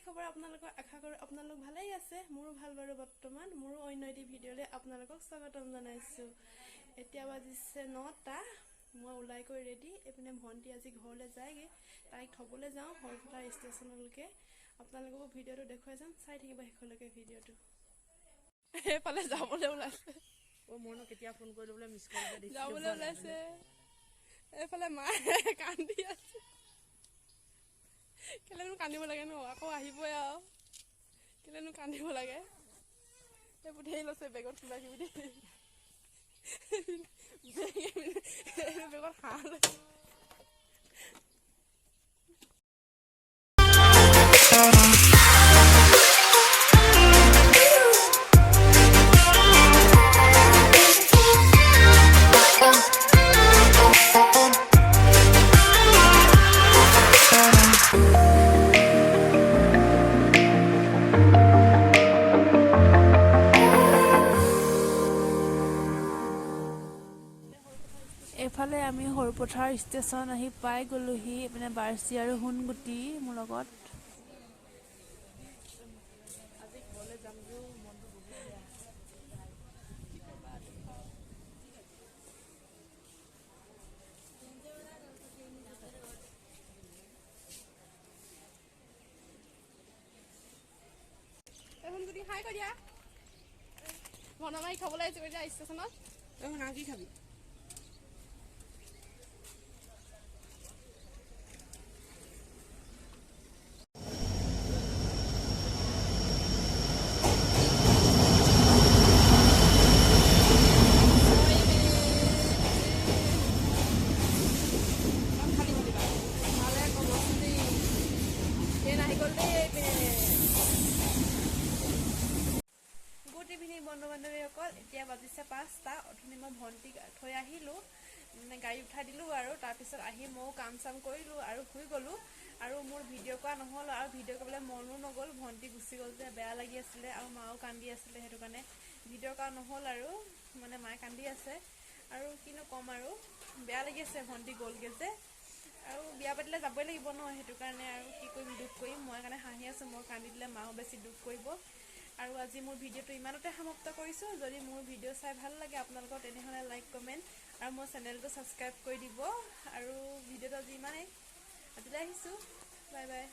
খবৰ আপোনালোকক আশা কৰোঁ আপোনালোক ভালেই আছে মোৰো ভাল বাৰু বৰ্তমান মোৰো অন্য এটি ভিডিঅ'লৈ আপোনালোকক স্বাগতম জনাইছোঁ এতিয়া বাজিছে 9টা মই ওলাই গৈ ৰেডি এপিনে ভণ্টি আজি ঘৰলৈ যায়গে তাইক থবলৈ যাওঁ হৰপথাৰ ষ্টেচনলৈকে আপোনালোকক ভিডিঅ'টো দেখুৱাই যাম চাই থাকিব শেষলৈকে ভিডিঅ'টো এফালে যাবলৈ ওলাইছে মইনো কেতিয়া ফোন কৰি ল'বলৈ মিছ কল দিছিলো যাবলৈ ওলাইছে এফালে মায়ে কান্দি আছে কেলেনো কান্দিব লাগে ন আকৌ আহিবই আৰু কেলেনো কান্দিব লাগে এইবোৰ ধেৰ লৈছে বেগত কিবা কিবি বেগত হাঁহ লৈছে এফালে আমি হৰপথাৰ ষ্টেচন আহি পাই গ'লোহি মানে বাৰ্চি আৰু সোণগুটি মোৰ লগত আজি ঘৰলৈ যাম যো মনটো বহুত বেয়া সোণগুটি হাই কৰি দিয়া বনামাৰি খাবলৈ আহিছোঁ এতিয়া ষ্টেচনত না কি খাবি বন্ধু বান্ধৱীসকল এতিয়া বাজিছে 5টা অথনি মই ভণ্টিক থৈ আহিলোঁ মানে গাড়ী উঠাই দিলোঁ আৰু তাৰপিছত আহি ময়ো কাম চাম কৰিলোঁ আৰু শুই গ'লোঁ আৰু মোৰ ভিডিঅ' কৰা নহ'ল আৰু ভিডিঅ' কৰিবলৈ মনো নগ'ল ভণ্টি গুচি গ'ল যে বেয়া লাগি আছিলে আৰু মাও কান্দি আছিলে সেইটো কাৰণে ভিডিঅ' কৰা নহ'ল আৰু মানে মায়ে কান্দি আছে আৰু কিনো ক'ম আৰু বেয়া লাগি আছে ভণ্টি গ'লগৈ যে আৰু বিয়া পাতিলে যাবই লাগিব ন সেইটো কাৰণে আৰু কি কৰিম দুখ কৰিম মই কাৰণে হাঁহি আছোঁ মই কান্দি দিলে মাও বেছি দুখ কৰিব আৰু আজি মোৰ ভিডিঅ'টো ইমানতে সমাপ্ত কৰিছোঁ যদি মোৰ ভিডিঅ' চাই ভাল লাগে আপোনালোকৰ তেনেহ'লে লাইক কমেণ্ট আৰু মোৰ চেনেলটো ছাবস্ক্ৰাইব কৰি দিব আৰু ভিডিঅ'টো আজি ইমানেই আজিলৈ আহিছোঁ বাই বাই